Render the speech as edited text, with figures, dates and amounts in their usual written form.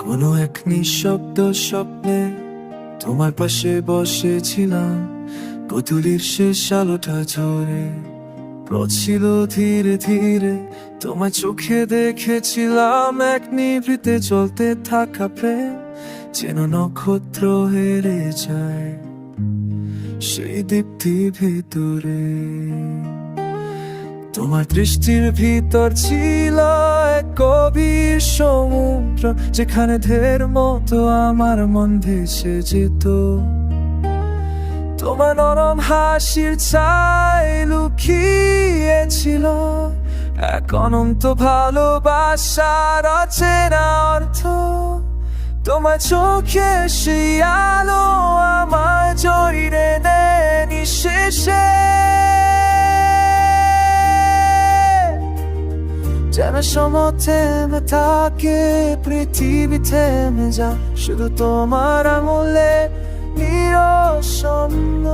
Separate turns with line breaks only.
কোনো এক নিঃশব্দ স্বপ্নে তোমার পাশে বসেছিলাম, পুতুলির শেষ আলোটা ঝরে পড়ছিল ধীরে ধীরে। তোমার চোখে দেখেছিলাম এক নিভৃতে চলতে থাকা প্রেম, যেন নক্ষত্র হেরে যায় সেই দীপ্তি ভেতরে। তোমার দৃষ্টির ভিতর ছিল এক গভীর সমুদ্র, যেখানে ঢের মতো আমার মন ভেসে যেত। তোমার নরম হাসির ছায় লুকিয়েছিল এক অনন্ত ভালোবাসার অচেনা অর্থ। তোমার চোখে সেই আলো আমার জড়িয়ে নেয় নিঃশেষে, যেন সময় থেমে থাকে, পৃথিবী থেমে যা, শুধু তোমার আঙুলে নিরসন্ন।